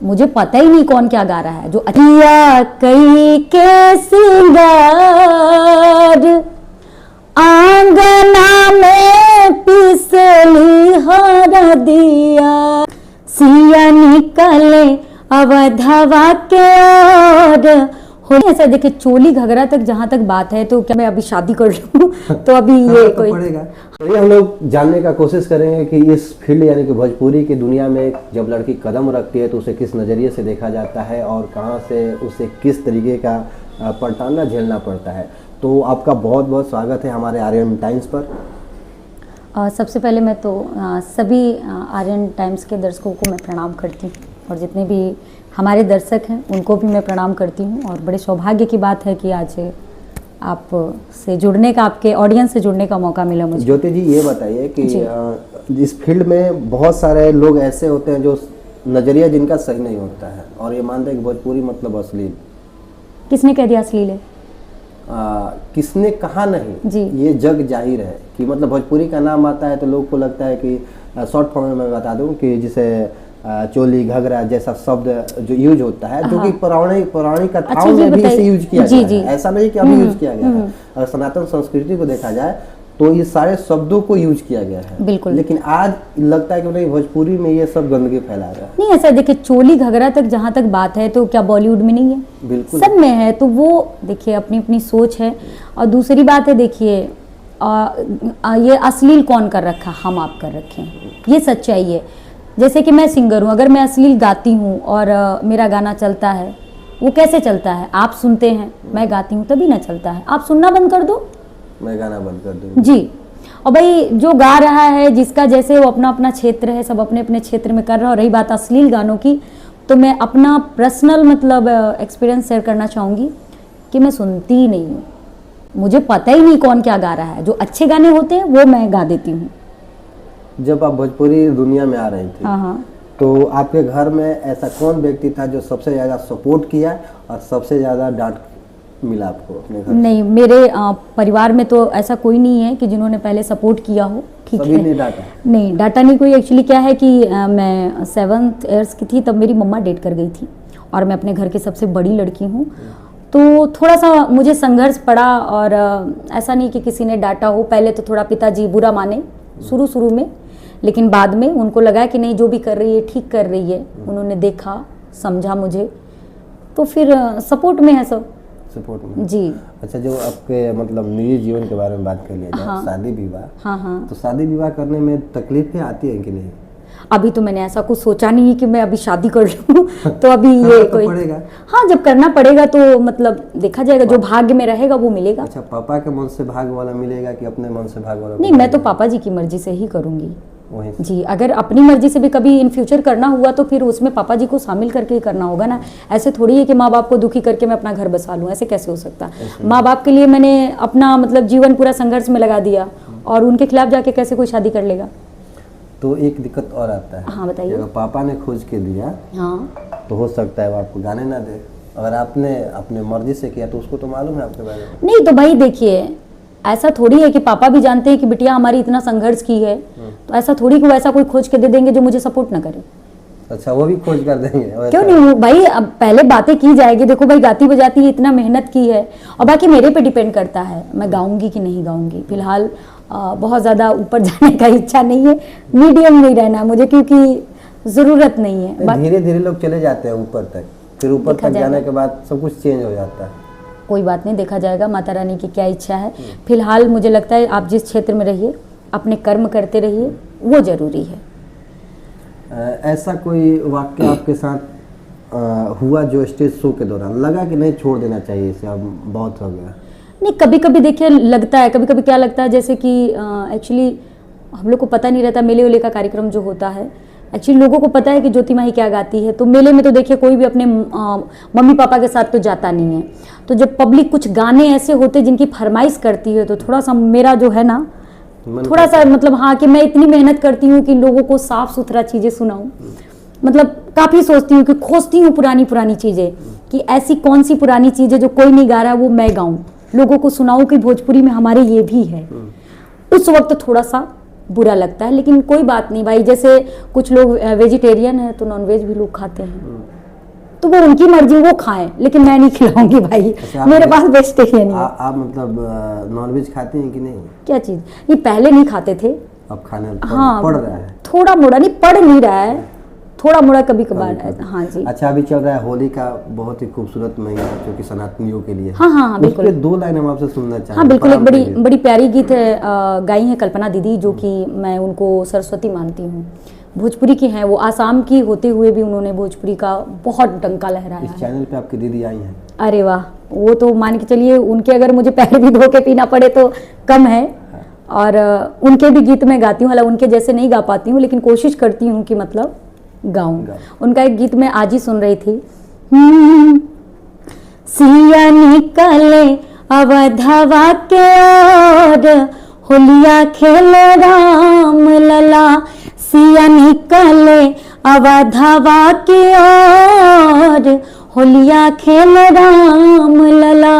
मुझे पता ही नहीं कौन क्या गा रहा है। जो अतिया कई के सिंगार आंगना में पिसली हर दिया, सिया निकले अवधवा के ओर हो। ऐसा देखिए चोली घगरा तक जहाँ तक बात है, तो क्या मैं अभी शादी कर लूँ तो अभी ये कोई पड़ेगा। तो ये हम लोग जानने का कोशिश करेंगे कि इस फील्ड यानी कि भोजपुरी की दुनिया में जब लड़की कदम रखती है तो उसे किस नज़रिए से देखा जाता है और कहाँ से उसे किस तरीके का पलटाना झेलना पड़ता है। तो आपका बहुत बहुत स्वागत है हमारे आर्यन टाइम्स पर। सबसे पहले मैं तो सभी आर्यन टाइम्स के दर्शकों को मैं प्रणाम करती हूँ, और जितने भी हमारे दर्शक हैं उनको भी मैं प्रणाम करती हूँ। और बड़े सौभाग्य की बात है कि आज आप से जुड़ने का, आपके ऑडियंस से जुड़ने का मौका मिला मुझे। ज्योति जी ये बताइए कि इस फील्ड में बहुत सारे लोग ऐसे होते हैं जो नज़रिया जिनका सही नहीं होता है और ये मानते हैं कि भोजपुरी मतलब अश्लील। किसने कह दिया अश्लील है? किसने कहा नहीं जी। ये जग जाहिर है कि मतलब भोजपुरी का नाम आता है तो लोग को लगता है कि शॉर्ट फॉर्म में मैं बता दूं कि जिसे चोली घगरा जैसा शब्द जो यूज होता है, जो कि पौराणिक कथाओं में भी इसे यूज किया गया है। ऐसा नहीं कि अभी यूज किया गया है। अगर सनातन संस्कृति को देखा जाए तो ये सारे शब्दों को यूज किया गया है। बिल्कुल। लेकिन आज लगता है कि नहीं, भोजपुरी में ये सब गंदगी फैला रहा है। नहीं, ऐसा देखिए चोली घगरा तक जहाँ तक बात है, तो क्या बॉलीवुड में नहीं है? बिल्कुल सब में है। तो वो देखिए अपनी अपनी सोच है। और दूसरी बात है, देखिए ये अश्लील कौन कर रखा? हम आप कर रखे हैं, ये सच्चाई है। जैसे कि मैं सिंगर हूँ, अगर मैं अश्लील गाती हूँ और मेरा गाना चलता है, वो कैसे चलता है? आप सुनते हैं, मैं गाती हूँ तभी ना चलता है। आप सुनना बंद कर दो, मैं गाना बंद कर दूँ जी। और भाई जो गा रहा है, जिसका जैसे वो अपना अपना क्षेत्र है, सब अपने अपने क्षेत्र में कर रहा है। और रही बात अश्लील गानों की, तो मैं अपना पर्सनल मतलब एक्सपीरियंस शेयर करना चाहूँगी कि मैं सुनती ही नहीं हूँ। मुझे पता ही नहीं कौन क्या गा रहा है। जो अच्छे गाने होते हैं वो मैं गा देती हूँ। जब आप भोजपुरी दुनिया में आ रही थी, हाँ, तो आपके घर में ऐसा कौन व्यक्ति था जो सबसे ज़्यादा सपोर्ट किया और सबसे ज़्यादा डांट मिला आपको अपने घर? नहीं, मेरे परिवार में तो ऐसा कोई नहीं है कि जिन्होंने पहले सपोर्ट किया हो। ठीक है, नहीं डांटा? नहीं डांटा नहीं कोई। एक्चुअली क्या है कि मैं 7th ईयर्स की थी तब मेरी मम्मा डेट कर गई थी, और मैं अपने घर की सबसे बड़ी लड़की हूँ। तो थोड़ा सा मुझे संघर्ष पड़ा। और ऐसा नहीं कि किसी ने डांटा हो। पहले तो थोड़ा पिताजी बुरा माने शुरू में, लेकिन बाद में उनको लगा कि नहीं, जो भी कर रही है ठीक कर रही है। उन्होंने देखा, समझा मुझे, तो फिर सपोर्ट में है सब। सपोर्ट में जी। अच्छा, जो आपके मतलब निजी जीवन के बारे में बात कर लिया जाए, शादी विवाह। हाँ। तो शादी विवाह करने में तकलीफें आती हैं कि नहीं? अभी तो मैंने ऐसा कुछ सोचा नहीं कि मैं अभी शादी कर लूँ तो अभी ये तो कोई पड़ेगा। हाँ, जब करना पड़ेगा तो मतलब देखा जाएगा, जो भाग्य में रहेगा वो मिलेगा। अच्छा, पापा के मन से भाग वाला मिलेगा कि अपने मन से भाग वाला? नहीं, मैं तो पापा जी की मर्जी से ही करूँगी वही जी। अगर अपनी मर्जी से भी कभी इन फ्यूचर करना हुआ तो फिर उसमें पापा जी को शामिल करके ही करना होगा ना। ऐसे थोड़ी है कि माँ बाप को दुखी करके मैं अपना घर बसा लूँ, ऐसे कैसे हो सकता? माँ बाप के लिए मैंने अपना मतलब जीवन पूरा संघर्ष में लगा दिया, और उनके खिलाफ जाके कैसे कोई शादी कर लेगा? तो एक दिक्कत और आता है। हाँ, बताइए। अगर पापा ने खोज के दिया, हाँ, तो हो सकता है वो आपको गाने ना दे। अगर आपने अपने मर्जी से किया तो उसको तो मालूम है आपके बारे में। नहीं तो भाई देखिए, ऐसा थोड़ी है कि पापा भी जानते हैं कि बिटिया हमारी इतना संघर्ष की है, तो ऐसा थोड़ी कि वैसा कोई खोज के दे देंगे जो मुझे सपोर्ट ना करे। अच्छा, वो भी खोज कर देंगे? क्यों नहीं भाई, अब पहले बातें की जाएगी। देखो भाई, गाती बजाती है, इतना मेहनत की है, और बाकी मेरे पे डिपेंड करता है मैं गाऊंगी कि नहीं गाऊंगी। फिलहाल बहुत ज़्यादा ऊपर जाने का इच्छा नहीं है, मीडियम में रहना है मुझे, क्योंकि ज़रूरत नहीं है। धीरे धीरे लोग चले जाते हैं ऊपर तक, फिर ऊपर तक जाने के बाद सब कुछ चेंज हो जाता है। कोई बात नहीं, देखा जाएगा माता रानी की क्या इच्छा है। फिलहाल मुझे लगता है आप जिस क्षेत्र में रहिए, अपने कर्म करते रहिए, वो जरूरी है। ऐसा कोई वाक्य आपके साथ हुआ जो स्टेज शो के दौरान लगा कि नहीं, छोड़ देना चाहिए इसे, अब बहुत हो गया? नहीं, कभी कभी देखिए लगता है, कभी कभी क्या लगता है, जैसे कि एक्चुअली हम लोग को पता नहीं रहता। मेले वेले का कार्यक्रम जो होता है, एक्चुअली लोगों को पता है कि ज्योति माही क्या गाती है, तो मेले में तो देखिए कोई भी अपने मम्मी पापा के साथ तो जाता नहीं है। तो जब पब्लिक कुछ गाने ऐसे होते जिनकी फरमाइश करती है, तो थोड़ा सा मेरा जो है ना, थोड़ा सा मतलब हाँ, कि मैं इतनी मेहनत करती हूँ कि लोगों को साफ सुथरा चीज़ें सुनाऊँ। मतलब काफ़ी सोचती हूँ कि खोजती हूँ पुरानी चीज़ें, कि ऐसी कौन सी पुरानी चीज़ें जो कोई नहीं गा रहा है वो मैं गाऊँ, लोगों को सुनाऊँ कि भोजपुरी में हमारे ये भी है। उस वक्त थोड़ा सा बुरा लगता है, लेकिन कोई बात नहीं भाई। जैसे कुछ लोग वेजिटेरियन है तो नॉनवेज भी लोग खाते हैं, तो वो उनकी मर्जी, वो खाएं, लेकिन मैं नहीं खिलाऊंगी भाई। अच्छा, मेरे पास वेजिटेरियन है। आप मतलब नॉनवेज खाते हैं कि नहीं? क्या चीज? ये पहले नहीं खाते थे, अब खाने हाँ, पड़ रहा है, थोड़ा मोड़ा, नहीं पड़ नहीं रहा है, थोड़ा मोड़ा कभी कभार। हाँ जी। अच्छा, अभी चल रहा है होली का बहुत ही खूबसूरत महीना जो कि सनातनियों के लिए। हाँ हाँ बिल्कुल। 2 लाइन हम आपसे सुनना चाहेंगे। हाँ बिल्कुल, एक बड़ी प्यारी गीत है, गाई है कल्पना दीदी, जो कि मैं उनको सरस्वती मानती हूँ। भोजपुरी की हैं वो, आसाम की होते हुए भी उन्होंने भोजपुरी का बहुत डंका लहराया। इस चैनल पे आपकी दीदी आई हैं? अरे वाह, वो तो मान के चलिए उनके अगर मुझे पैर भी धो के पीना पड़े तो कम है। और उनके भी गीत मैं गाती हूँ, हालांकि उनके जैसे नहीं गा पाती हूँ, लेकिन कोशिश करती हूँ कि मतलब गाऊं। उनका एक गीत मैं आज ही सुन रही थी। सिया निकले अवधवा के ओर, होलिया खेले राम लला। सिया निकले अवधवा के ओर, होलिया खेले राम लला।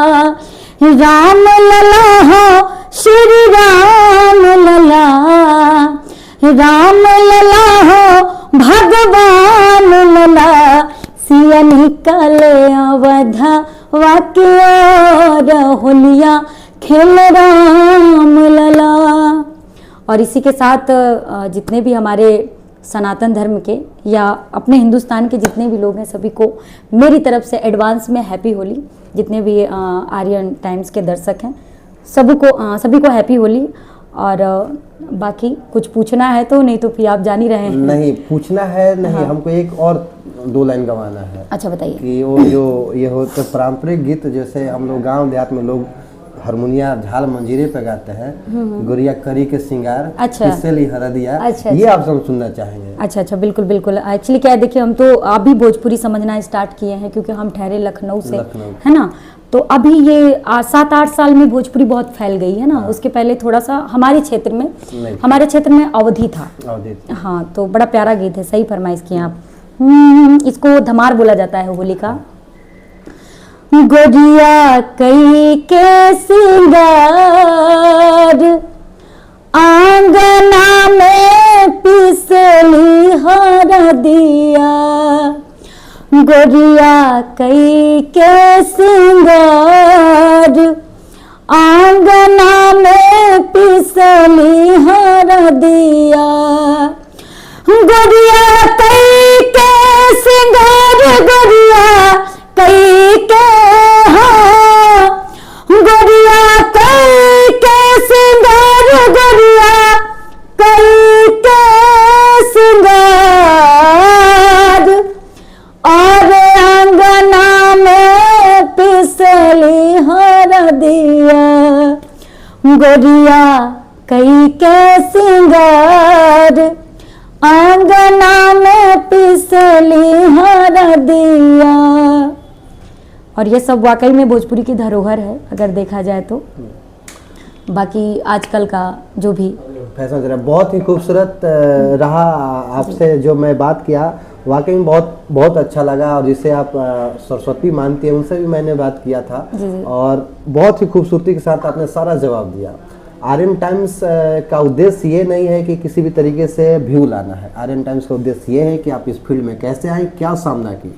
राम लला हो श्री राम लला, राम लला हो भगवान लला। सिया निकले अवधवा के ओर, होलिया खेल राम लला। और इसी के साथ जितने भी हमारे सनातन धर्म के या अपने हिंदुस्तान के जितने भी लोग हैं, सभी को मेरी तरफ से एडवांस में हैप्पी होली। जितने भी आर्यन टाइम्स के दर्शक हैं, सभी को हैप्पी होली। और बाकी कुछ पूछना है तो, नहीं तो फिर आप जान ही रहे हैं। नहीं पूछना है, नहीं हाँ। हमको एक और 2 लाइन गवाना है। अच्छा बताइए। कि वो जो ये होते पारंपरिक गीत, जैसे हम लोग गांव देहात में लोग हारमोनिया झाल मंजीरे पे गाते हैं, गुड़िया करी के सिंगार, अच्छा, किससे ली हरदिया। अच्छा, ये आप सब सुनना चाहेंगे? अच्छा, बिल्कुल बिल्कुल। एक्चुअली क्या है, देखिए हम तो आप भी भोजपुरी समझना स्टार्ट किए हैं, क्योंकि हम ठहरे लखनऊ से, है ना। तो अभी ये 7-8 साल में भोजपुरी बहुत फैल गई है ना। हाँ। उसके पहले थोड़ा सा हमारे क्षेत्र में अवधि था। हाँ, तो बड़ा प्यारा गीत है, सही फरमाइश किए आप। इसको धमार बोला जाता है होली का। गोरिया कई के सिंगार, आंगना में पिसली हरदिया। गोरिया कई के सिंगार, आंगना में पिसली हरदिया। गोरिया कई के सिंगार, गोरिया कई के, हाँ, गोरिया कई के सिंगार, गोरिया कई के सिंगार। और आंगना में पिसली हरदिया। गोरिया कई के सिंगार, आंगना में पिसली हरदिया। और ये सब वाकई में भोजपुरी की धरोहर है अगर देखा जाए तो। बाकी आजकल का जो भी फैशन जरा बहुत ही खूबसूरत रहा। आपसे जो मैं बात किया वाकई में बहुत अच्छा लगा। और जिसे आप सरस्वती मानती हैं, उनसे भी मैंने बात किया था, और बहुत ही खूबसूरती के साथ आपने सारा जवाब दिया। आर्यन टाइम्स का उद्देश्य ये नहीं है कि किसी भी तरीके से व्यू लाना है। आर्यन टाइम्स का उद्देश्य ये है कि आप इस फील्ड में कैसे आए, क्या सामना की।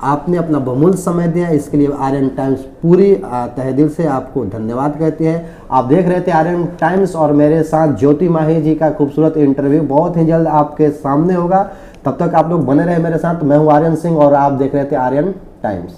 आपने अपना बहुमूल्य समय दिया, इसके लिए आर्यन टाइम्स पूरी तहे दिल से आपको धन्यवाद कहते हैं। आप देख रहे थे आर्यन टाइम्स, और मेरे साथ ज्योति माही जी का खूबसूरत इंटरव्यू बहुत ही जल्द आपके सामने होगा। तब तक आप लोग बने रहे मेरे साथ। मैं हूँ आर्यन सिंह और आप देख रहे थे आर्यन टाइम्स।